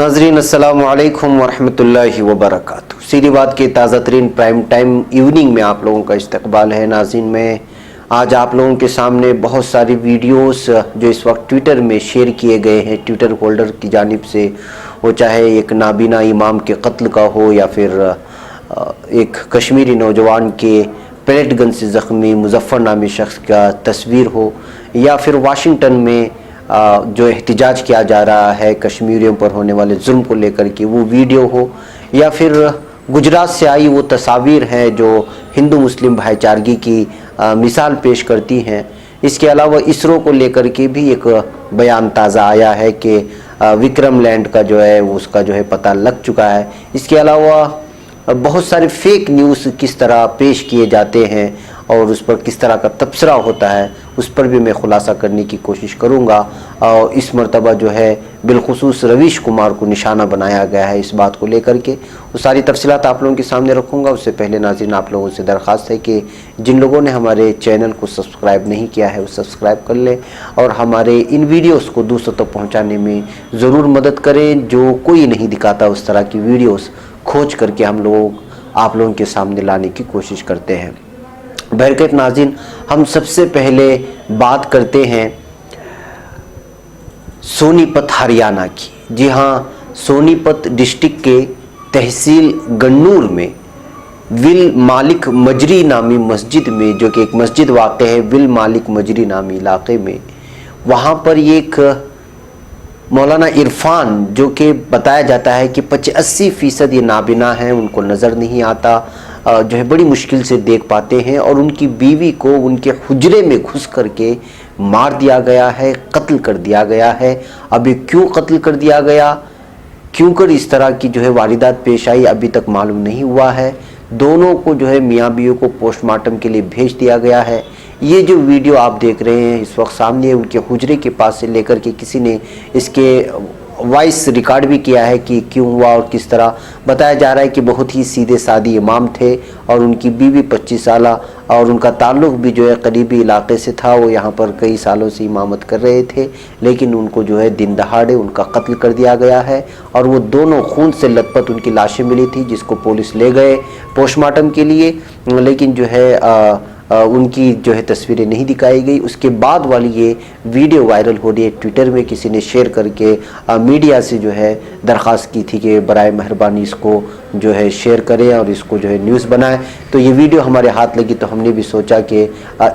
नाजरीन अस्सलामु अलैकुम वरहमतुल्लाहि वबरकातुहू। सीधी बात के ताज़ा तरीन प्राइम टाइम इवनिंग में आप लोगों का इस्तकबाल है। नाज़रीन, मैं आज आप लोगों के सामने बहुत सारी वीडियोस जो इस वक्त ट्विटर में शेयर किए गए हैं ट्विटर होल्डर की जानिब से, वो चाहे एक नाबीना इमाम के कत्ल का हो या फिर एक कश्मीरी नौजवान के पैलेट गन से ज़ख्मी मुजफ्फर नामी शख्स का तस्वीर हो, या फिर वाशिंगटन में जो एहतिजाज किया जा रहा है कश्मीरियों पर होने वाले जुल्म को लेकर के वो वीडियो हो, या फिर गुजरात से आई वो तस्वीर हैं जो हिंदू मुस्लिम भाईचारगी की मिसाल पेश करती हैं। इसके अलावा इसरो को लेकर के भी एक बयान ताज़ा आया है कि विक्रम लैंड का जो है उसका जो है पता लग चुका है। इसके अलावा बहुत सारे फेक न्यूज़ किस तरह पेश किए जाते हैं और उस पर किस तरह का तबसरा होता है, उस पर भी मैं खुलासा करने की कोशिश करूँगा। और इस मरतबा जो है बिलखुसूस रवीश कुमार को निशाना बनाया गया है इस बात को लेकर के, वो सारी तफसीलात आप लोगों के सामने रखूँगा। उससे पहले नाज़रीन, आप लोगों से दरख्वास्त है कि जिन लोगों ने हमारे चैनल को सब्सक्राइब नहीं किया है वो सब्सक्राइब कर लें और हमारे इन वीडियोज़ को दूसरों तक पहुँचाने में ज़रूर मदद करें। जो कोई नहीं दिखाता उस तरह की वीडियोज़ खोज करके हम लोग आप लोगों के सामने लाने की कोशिश करते हैं। बहरकत नाज़रीन, हम सबसे पहले बात करते हैं सोनीपत हरियाणा की। जी हाँ, सोनीपत डिस्ट्रिक्ट के तहसील गन्नूर में विल मालिक मजरी नामी मस्जिद में, जो कि एक मस्जिद वाक़ है विल मालिक मजरी नामी इलाके में, वहाँ पर एक मौलाना इरफान, जो कि बताया जाता है कि 85% ये नाबिना हैं, उनको नज़र नहीं आता, जो है बड़ी मुश्किल से देख पाते हैं, और उनकी बीवी को उनके हुजरे में घुस करके मार दिया गया है, कत्ल कर दिया गया है। अभी क्यों कत्ल कर दिया गया, क्यों कर इस तरह की जो है वारदात पेश आई, अभी तक मालूम नहीं हुआ है। दोनों को जो है मियाँ बीवी को पोस्टमार्टम के लिए भेज दिया गया है। ये जो वीडियो आप देख रहे हैं इस वक्त सामने, उनके हुजरे के पास से लेकर के किसी ने इसके वॉइस रिकॉर्ड भी किया है कि क्यों हुआ और किस तरह। बताया जा रहा है कि बहुत ही सीधे सादी इमाम थे और उनकी बीवी 25 साल और उनका ताल्लुक़ भी जो है करीबी इलाके से था। वो यहाँ पर कई सालों से इमामत कर रहे थे, लेकिन उनको जो है दिन दहाड़े उनका कत्ल कर दिया गया है। और वो दोनों खून से लथपथ उनकी लाशें मिली थी, जिसको पुलिस ले गए पोस्टमार्टम के लिए, लेकिन जो है उनकी जो है तस्वीरें नहीं दिखाई गई। उसके बाद वाली ये वीडियो वायरल हो रही है ट्विटर में, किसी ने शेयर करके मीडिया से जो है दरख्वास्त की थी कि बराए मेहरबानी इसको जो है शेयर करें और इसको जो है न्यूज़ बनाएं। तो ये वीडियो हमारे हाथ लगी तो हमने भी सोचा कि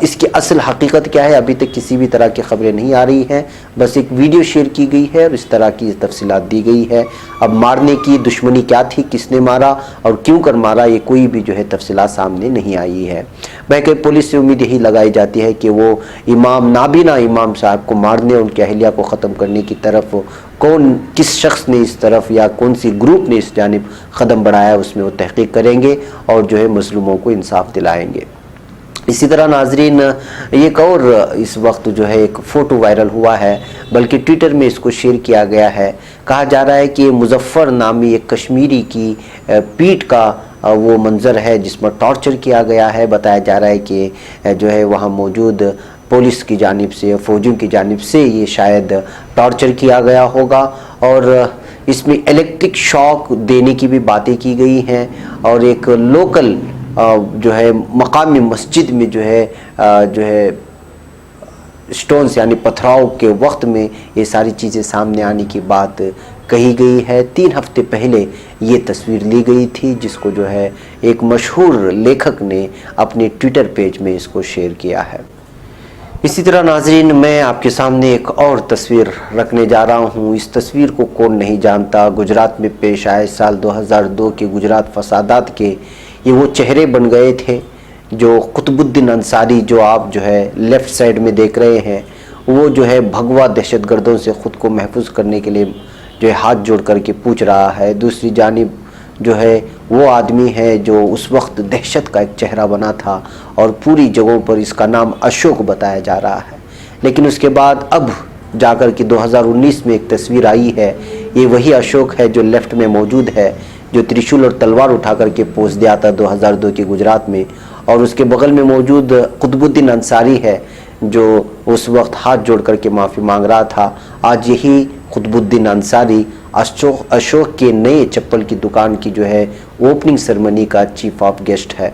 इसकी असल हकीकत क्या है। अभी तक किसी भी तरह की खबरें नहीं आ रही हैं, बस एक वीडियो शेयर की गई है और इस तरह की तफसीलात दी गई है। अब मारने की दुश्मनी क्या थी, किसने मारा और क्यों कर मारा, ये कोई भी जो है तफसीलात सामने नहीं आई है। बल्कि पुलिस से उम्मीद यही लगाई जाती है कि वो इमाम नाबीना इमाम साहब को मारने, उनकी अहलिया को ख़त्म करने की तरफ कौन, किस शख्स ने इस तरफ या कौन सी ग्रुप ने इस जानिब कदम बढ़ाया, उसमें वो तहकीक करेंगे और जो है मजलूमों को इंसाफ दिलाएंगे। इसी तरह नाजरीन, एक और इस वक्त जो है एक फ़ोटो वायरल हुआ है, बल्कि ट्विटर में इसको शेयर किया गया है। कहा जा रहा है कि मुजफ्फर नामी एक कश्मीरी की पीठ का वो मंज़र है जिसमें टॉर्चर किया गया है। बताया जा रहा है कि जो है वहाँ मौजूद पुलिस की जानिब से, फौजियों की जानिब से ये शायद टॉर्चर किया गया होगा, और इसमें इलेक्ट्रिक शॉक देने की भी बातें की गई हैं। और एक लोकल जो है मकामी मस्जिद में जो है स्टोन्स यानी पथराव के वक्त में ये सारी चीज़ें सामने आने की बात कही गई है। 3 हफ्ते पहले ये तस्वीर ली गई थी, जिसको जो है एक मशहूर लेखक ने अपने ट्विटर पेज में इसको शेयर किया है। इसी तरह नाजरीन, मैं आपके सामने एक और तस्वीर रखने जा रहा हूँ। इस तस्वीर को कौन नहीं जानता। गुजरात में पेश आए साल 2002 के गुजरात फसादात के ये वो चेहरे बन गए थे जो कुतुबुद्दीन अंसारी, जो आप जो है लेफ़्ट साइड में देख रहे हैं, वो जो है भगवा दहशतगर्दों से ख़ुद को महफूज करने के लिए जो है हाथ जोड़ करके पूछ रहा है। दूसरी जानिब जो है वो आदमी है जो उस वक्त दहशत का एक चेहरा बना था और पूरी जगहों पर इसका नाम अशोक बताया जा रहा है। लेकिन उसके बाद अब जाकर के 2019 में एक तस्वीर आई है, ये वही अशोक है जो लेफ़्ट में मौजूद है, जो त्रिशूल और तलवार उठा करके पोस दिया था 2002 के गुजरात में। और उसके बगल में मौजूद कुतुबुद्दीन अंसारी है जो उस वक्त हाथ जोड़ करके माफ़ी मांग रहा था। आज यही कुतुबुद्दीन अंसारी अशोक के नए चप्पल की दुकान की जो है ओपनिंग सेरेमनी का चीफ ऑफ गेस्ट है।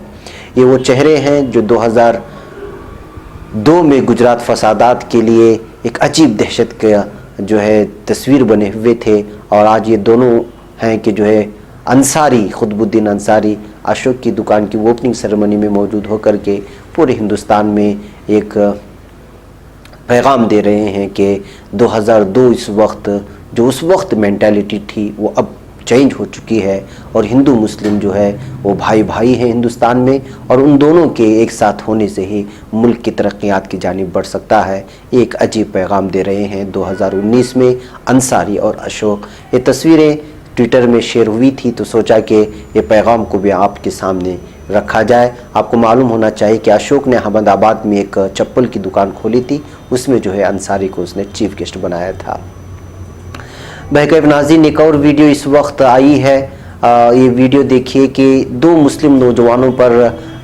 ये वो चेहरे हैं जो 2002 में गुजरात फसादात के लिए एक अजीब दहशत का जो है तस्वीर बने हुए थे, और आज ये दोनों हैं कि जो है अंसारी, खुतबुद्दीन अंसारी अशोक की दुकान की ओपनिंग सेरेमनी में मौजूद होकर के पूरे हिंदुस्तान में एक पैगाम दे रहे हैं कि 2002 इस वक्त जो उस वक्त मेंटालिटी थी वो अब चेंज हो चुकी है, और हिंदू मुस्लिम जो है वो भाई भाई हैं हिंदुस्तान में, और उन दोनों के एक साथ होने से ही मुल्क की तरक्यात की जानिब बढ़ सकता है। एक अजीब पैगाम दे रहे हैं 2019 में अंसारी और अशोक। ये तस्वीरें ट्विटर में शेयर हुई थी तो सोचा कि ये पैगाम को भी आपके सामने रखा जाए। आपको मालूम होना चाहिए कि अशोक ने अहमदाबाद में एक चप्पल की दुकान खोली थी, उसमें जो है अंसारी को उसने चीफ गेस्ट बनाया था। बहरकैफ नाज़रीन, एक और वीडियो इस वक्त आई है। ये वीडियो देखिए कि दो मुस्लिम नौजवानों पर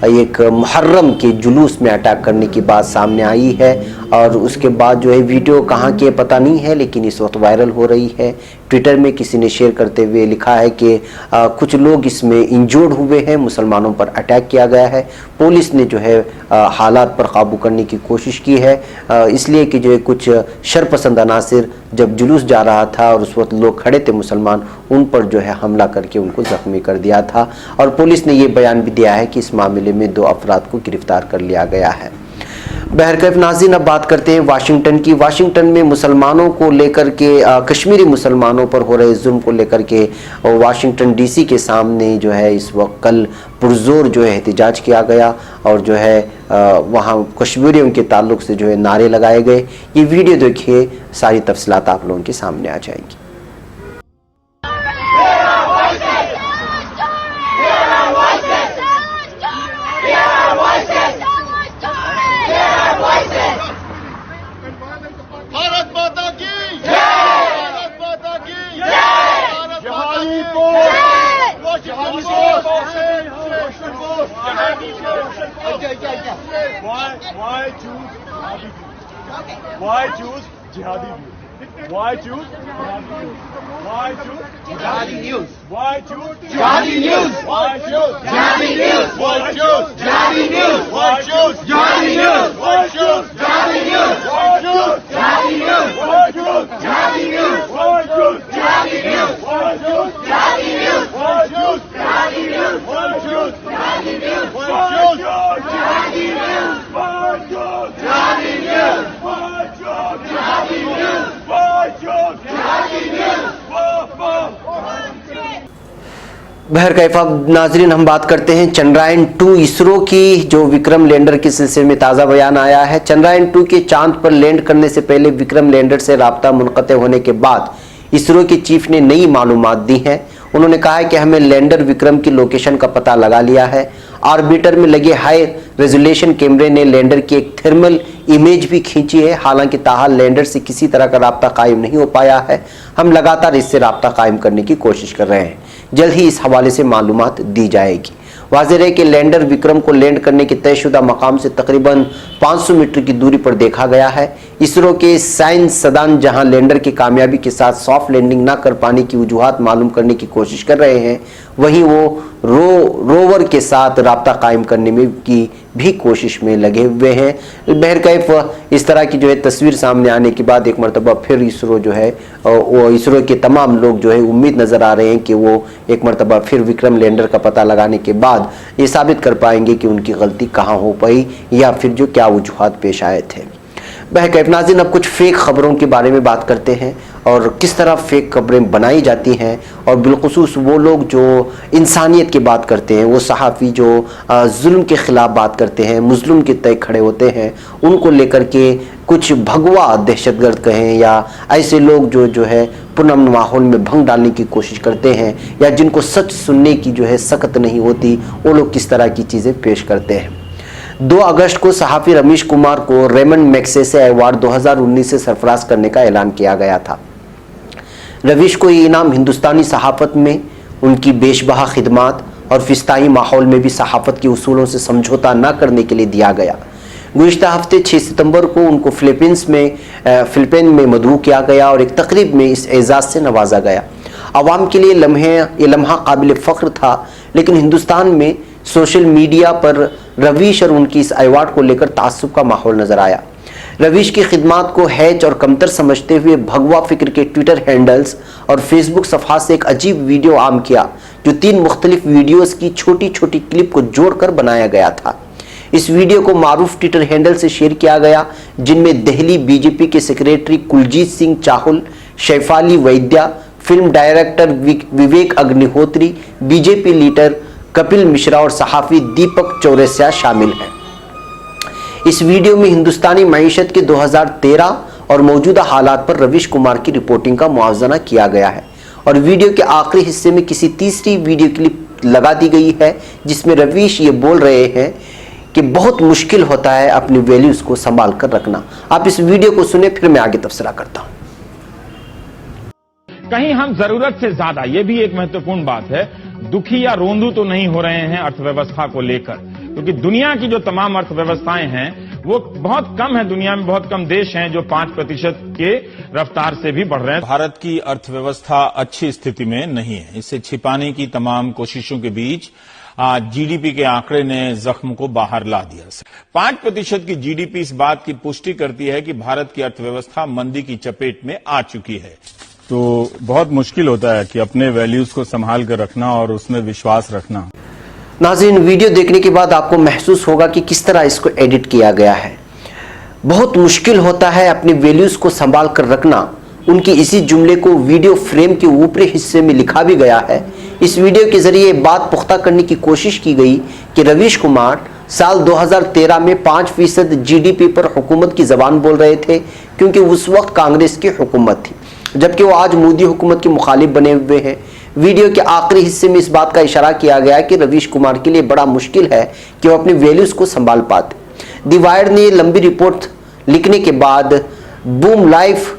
एक मुहर्रम के जुलूस में अटैक करने की बात सामने आई है, और उसके बाद जो है वीडियो कहाँ की पता नहीं है, लेकिन इस वक्त वायरल हो रही है। ट्विटर में किसी ने शेयर करते हुए लिखा है कि कुछ लोग इसमें इंजर्ड हुए हैं, मुसलमानों पर अटैक किया गया है। पुलिस ने जो है हालात पर काबू करने की कोशिश की है, इसलिए कि जो है कुछ शरपसंद अनासिर जब जुलूस जा रहा था और उस वक्त लोग खड़े थे मुसलमान, उन पर जो है हमला करके उनको ज़ख्मी कर दिया था, और पुलिस ने ये बयान भी दिया है कि इस मामले में 2 अफराद को गिरफ्तार कर लिया गया है। बहरकैफ नाज़रीन, अब बात करते हैं वाशिंगटन की। वाशिंगटन में मुसलमानों को लेकर के कश्मीरी मुसलमानों पर हो रहे जुल्म को लेकर के वाशिंगटन डीसी के सामने जो है इस वक्त कल पुरजोर जो है एहतजाज किया गया, और जो है वहाँ कश्मीरियों के ताल्लुक से जो है नारे लगाए गए। ये वीडियो देखिए, सारी तफसीलात आप लोगों के सामने आ जाएंगी। भारत माता की जय, भारत माता की जय, जहादी को Why choose jihadi views? Why choose jihadi views? Why choose jihadi news? Why choose jihadi news? Why choose jihadi news? Why choose jihadi news? Why choose jihadi news? Why choose jihadi news? Why choose jihadi news? Why choose jihadi news? Why choose jihadi news? Why choose jihadi news? Why choose jihadi news? Why choose jihadi news? Why choose jihadi news? Why choose jihadi news? Why choose jihadi news? Why choose jihadi news? बहरकैफ नाजरीन, हम बात करते हैं चंद्रयान 2 इसरो की, जो Vikram lander के सिलसिले में ताज़ा बयान आया है। चंद्रयान 2 के चांद पर लैंड करने से पहले विक्रम लैंडर से राब्ता मुनक़ते होने के बाद इसरो के चीफ ने नई मालूमात दी हैं। उन्होंने कहा है कि हमें लैंडर विक्रम की लोकेशन का पता लगा लिया है। ऑर्बिटर में लगे हाई रेजोल्यूशन कैमरे ने लैंडर की एक थर्मल इमेज भी खींची है। हालांकि ताहाल लैंडर से किसी तरह का राब्ता कायम नहीं हो पाया है। हम लगातार इससे राब्ता कायम करने की कोशिश कर रहे हैं। जल्द ही इस हवाले से मालूमात दी जाएगी। वाज़ेह है कि लैंडर विक्रम को लैंड करने के तयशुदा मकाम से तकरीबन 500 मीटर की दूरी पर देखा गया है। इसरो के साइंसदान जहां लैंडर की कामयाबी के साथ सॉफ्ट लैंडिंग न कर पाने की वजूहात मालूम करने की कोशिश कर रहे हैं, वहीं वो रोवर के साथ राब्ता कायम करने में की भी कोशिश में लगे हुए हैं। बहरकैफ इस तरह की जो है तस्वीर सामने आने के बाद एक मरतबा फिर इसरो जो है वो इसरो के तमाम लोग जो है उम्मीद नज़र आ रहे हैं कि वो एक मरतबा फिर विक्रम लैंडर का पता लगाने के बाद ये साबित कर पाएंगे कि उनकी गलती कहाँ हो पाई या फिर जो क्या वजूहात पेश आए थे। बहरकैफ नाज़रीन, अब कुछ फेक खबरों के बारे में बात करते हैं और किस तरह फेक खबरें बनाई जाती हैं, और बिलखुसूस वो लोग जो इंसानियत की बात करते हैं, वो सहाफ़ी जो जुल्म के ख़िलाफ़ बात करते हैं, मुज़लुम के तय खड़े होते हैं, उनको लेकर के कुछ भगवा दहशतगर्द कहें या ऐसे लोग जो है पुरअमन माहौल में भंग डालने की कोशिश करते हैं, या जिनको सच सुनने की जो है सकत नहीं होती, वो लोग किस तरह की चीज़ें पेश करते हैं। 2 अगस्त को सहाफ़ी रमेश कुमार को रेमंड मैग्सेसे अवार्ड 2019 से सरफराज करने का ऐलान किया गया था। रवीश को ये इनाम हिंदुस्तानी सहाफ़त में उनकी बेशबहा खिदमात और फिस्ताई माहौल में भी सहाफ़त के उसूलों से समझौता न करने के लिए दिया गया। गुज़िश्ता हफ्ते 6 सितंबर को उनको फिलीपीन में मदऊ किया गया और एक तकरीब में इस एजाज़ से नवाजा गया। आवाम के लिए ये लम्हा काबिल फ़ख्र था, लेकिन हिंदुस्तान में सोशल मीडिया पर रवीश और उनकी इस अवार्ड को लेकर ताज्जुब का माहौल नजर आया। रवीश की खिदमात को हैच और कमतर समझते हुए भगवा फिक्र के ट्विटर हैंडल्स और फेसबुक सफ़ा से एक अजीब वीडियो आम किया, जो 3 मुख्तलिफ वीडियोस की छोटी छोटी क्लिप को जोड़कर बनाया गया था। इस वीडियो को मारूफ ट्विटर हैंडल से शेयर किया गया, जिनमें दिल्ली बीजेपी के सेक्रेटरी कुलजीत सिंह चाहुल, शैफाली वैद्या, film director Vivek Agnihotri, BJP leader Kapil Mishra और सहाफ़ी दीपक चौरसिया शामिल हैं। इस वीडियो में हिंदुस्तानी मईशत के 2013 और मौजूदा हालात पर रवीश कुमार की रिपोर्टिंग का मुआवजा किया गया है और वीडियो के आखिरी हिस्से में किसी तीसरी वीडियो क्लिप लगा दी गई है, जिसमें रवीश ये बोल रहे हैं कि बहुत मुश्किल होता है अपनी वैल्यूज को संभाल कर रखना। आप इस वीडियो को सुने, फिर मैं आगे तबसरा करता हूं। कहीं हम जरूरत से ज्यादा, ये भी एक महत्वपूर्ण बात है, दुखी या रोंदू तो नहीं हो रहे हैं अर्थव्यवस्था को लेकर, क्योंकि दुनिया की जो तमाम अर्थव्यवस्थाएं हैं वो बहुत कम है। दुनिया में बहुत कम देश हैं जो 5% के रफ्तार से भी बढ़ रहे हैं। भारत की अर्थव्यवस्था अच्छी स्थिति में नहीं है। इसे छिपाने की तमाम कोशिशों के बीच जीडीपी के आंकड़े ने जख्म को बाहर ला दिया। 5% की जीडीपी इस बात की पुष्टि करती है कि भारत की अर्थव्यवस्था मंदी की चपेट में आ चुकी है। तो बहुत मुश्किल होता है कि अपने वैल्यूज को संभाल कर रखना और उसमें विश्वास रखना। नाज़रीन, वीडियो देखने के बाद आपको महसूस होगा कि किस तरह इसको एडिट किया गया है। बहुत मुश्किल होता है अपनी वैल्यूज को संभाल कर रखना। उनकी इसी जुमले को वीडियो फ्रेम के ऊपरी हिस्से में लिखा भी गया है। इस वीडियो के जरिए बात पुख्ता करने की कोशिश की गई कि रवीश कुमार साल 2013 में 5% जीडीपी पर हुकूमत की जबान बोल रहे थे, क्योंकि उस वक्त कांग्रेस की हुकूमत थी, जबकि वो आज मोदी हुकूमत के मुखालिफ बने हुए हैं। वीडियो के आखिरी हिस्से में इस बात का इशारा किया गया कि रवीश कुमार के लिए बड़ा मुश्किल है कि वो अपनी वैल्यूज को संभाल पाते। दी वायर ने लंबी रिपोर्ट लिखने के बाद बूम लाइफ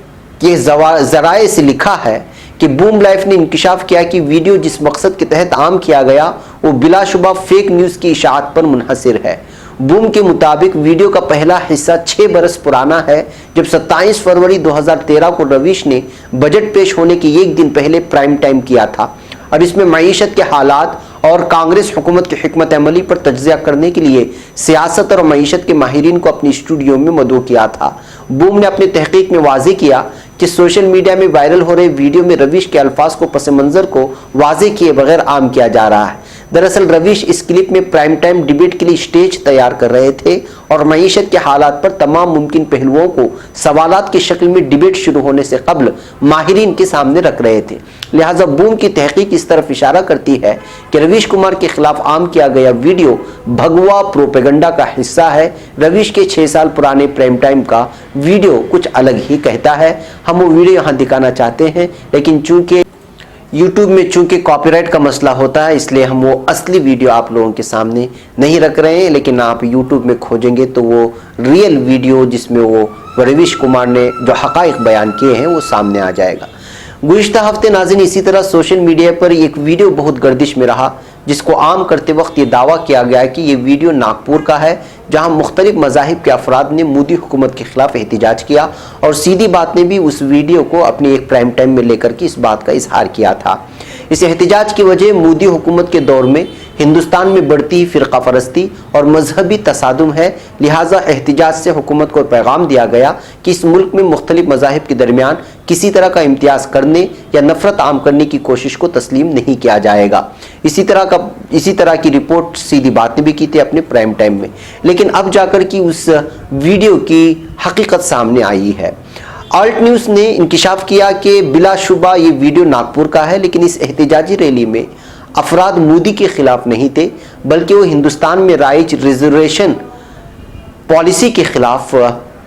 के जराए से लिखा है कि बूम लाइफ ने इंकिशाफ किया कि वीडियो जिस मकसद के तहत आम किया गया वो बिलाशुबा फेक न्यूज़ की इशाअत पर मुनहसिर है। बूम के मुताबिक वीडियो का पहला हिस्सा 6 बरस पुराना है, जब 27 फरवरी 2013 को रवीश ने बजट पेश होने के एक दिन पहले प्राइम टाइम किया था और इसमें मईशत के हालात और कांग्रेस हुकूमत की हिकमत अमली पर तज्ज़िया करने के लिए सियासत और मईशत के माहिरीन को अपनी स्टूडियो में मदऊ किया था। बूम ने अपनी तहकीक में वाज़ेह किया कि सोशल मीडिया में वायरल हो रहे वीडियो में रवीश के अल्फाज को पस मंज़र को वाज़ेह किए बगैर आम किया जा रहा है। दरअसल रवीश इस क्लिप में प्राइम टाइम डिबेट के लिए स्टेज तैयार कर रहे थे और मईशत के हालात पर तमाम मुमकिन पहलुओं को सवालात की शक्ल में डिबेट शुरू होने से कबल माहिरीन के सामने रख रहे थे। लिहाजा बूम की तहकीक इस तरफ इशारा करती है कि रवीश कुमार के खिलाफ आम किया गया वीडियो भगवा प्रोपेगेंडा का हिस्सा है। रवीश के 6 साल पुराने प्राइम टाइम का वीडियो कुछ अलग ही कहता है। हम वो वीडियो यहाँ दिखाना चाहते हैं, लेकिन चूंकि YouTube में चूंकि कॉपीराइट का मसला होता है, इसलिए हम वो असली वीडियो आप लोगों के सामने नहीं रख रहे हैं। लेकिन आप YouTube में खोजेंगे तो वो रियल वीडियो जिसमें वो रवीश कुमार ने जो हक़ाइक़ बयान किए हैं वो सामने आ जाएगा। गुज़िश्ता हफ्ते नाज़रीन इसी तरह सोशल मीडिया पर एक वीडियो बहुत गर्दिश में रहा, जिसको आम करते वक्त ये दावा किया गया कि ये वीडियो नागपुर का है, जहां मुख्तलिफ मज़ाहिब के अफराद ने मोदी हुकूमत के खिलाफ एहतिजाज किया और सीधी बात ने भी उस वीडियो को अपनी एक प्राइम टाइम में लेकर के इस बात का इजहार किया था। इस एहतिजाज की वजह मोदी हुकूमत के दौर में हिंदुस्तान में बढ़ती ही फ़िरका परस्ती और मजहबी तसादुम है। लिहाजा एहतिजाज से हुकूमत को पैगाम दिया गया कि इस मुल्क में मुख्तलिफ मज़ाहिब के दरमियान किसी तरह का इम्तियाज़ करने या नफरत आम करने की कोशिश को तस्लीम नहीं किया जाएगा। इसी तरह की रिपोर्ट सीधी बात ने भी की थी अपने प्राइम टाइम में, लेकिन अब जाकर की उस वीडियो की हकीकत सामने आई है। आल्ट न्यूज़ ने इंकिशाफ किया कि बिलाशुबा ये वीडियो नागपुर का है, लेकिन इस एहतिजाजी रैली में अफराद मोदी के खिलाफ नहीं थे, बल्कि वो हिंदुस्तान में राइज रिजर्वेशन पॉलिसी के खिलाफ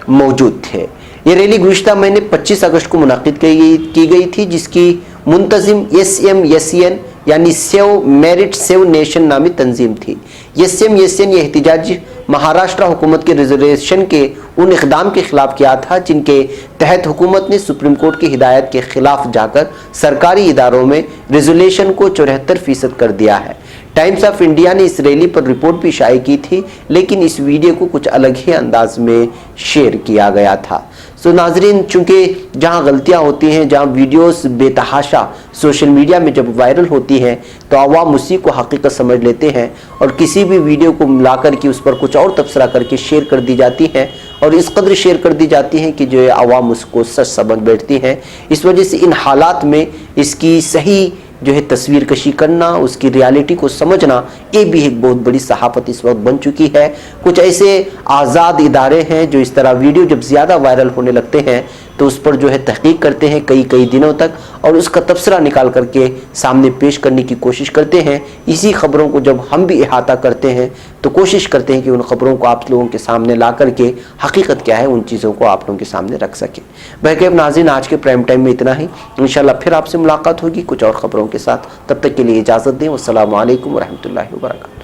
मौजूद थे। ये रैली गुज़िश्ता महीने 25 अगस्त को मुनाकिद की गई थी, जिसकी मुंतजिम SMSN यानी सेव मेरिट सेव नेशन नामी तंजीम थी। SMSN ये एहतिजाज महाराष्ट्र हुकूमत के रिजर्वेशन के उन इक़दाम के खिलाफ किया था जिनके तहत हुकूमत ने सुप्रीम कोर्ट की हिदायत के खिलाफ जाकर सरकारी इदारों में रिजर्वेशन को 74% कर दिया है। टाइम्स ऑफ इंडिया ने इस रैली पर रिपोर्ट भी शाये की थी, लेकिन इस वीडियो को कुछ अलग ही अंदाज में शेयर किया गया था। सो नाजरीन, चूंकि जहां गलतियां होती हैं, जहां वीडियोस बेतहाशा सोशल मीडिया में जब वायरल होती हैं तो आवाम उसी को हकीकत समझ लेते हैं और किसी भी वीडियो को मिलाकर के उस पर कुछ और तबसरा करके शेयर कर दी जाती है और इस कदर शेयर कर दी जाती है कि जो है आवाम उसको सच समझ बैठती है। इस वजह से इन हालात में इसकी सही जो है तस्वीर कशी करना, उसकी रियलिटी को समझना, ये भी एक बहुत बड़ी सहाफत इस वक्त बन चुकी है। कुछ ऐसे आज़ाद इदारे हैं जो इस तरह वीडियो जब ज़्यादा वायरल होने लगते हैं तो उस पर जो है तहकीक करते हैं कई दिनों तक और उसका तबसरा निकाल करके सामने पेश करने की कोशिश करते हैं। इसी खबरों को जब हम भी इहाता करते हैं तो कोशिश करते हैं कि उन खबरों को आप लोगों के सामने ला करके हकीकत क्या है उन चीज़ों को आप लोगों के सामने रख सकें। बहरकैफ नाज़रीन, आज के प्राइम टाइम में इतना ही। इंशाल्लाह फिर आपसे मुलाकात होगी कुछ और खबरों के साथ। तब तक के लिए इजाज़त दें। वस्सलामु अलैकुम वरहमतुल्लाहि वबरकातुहू।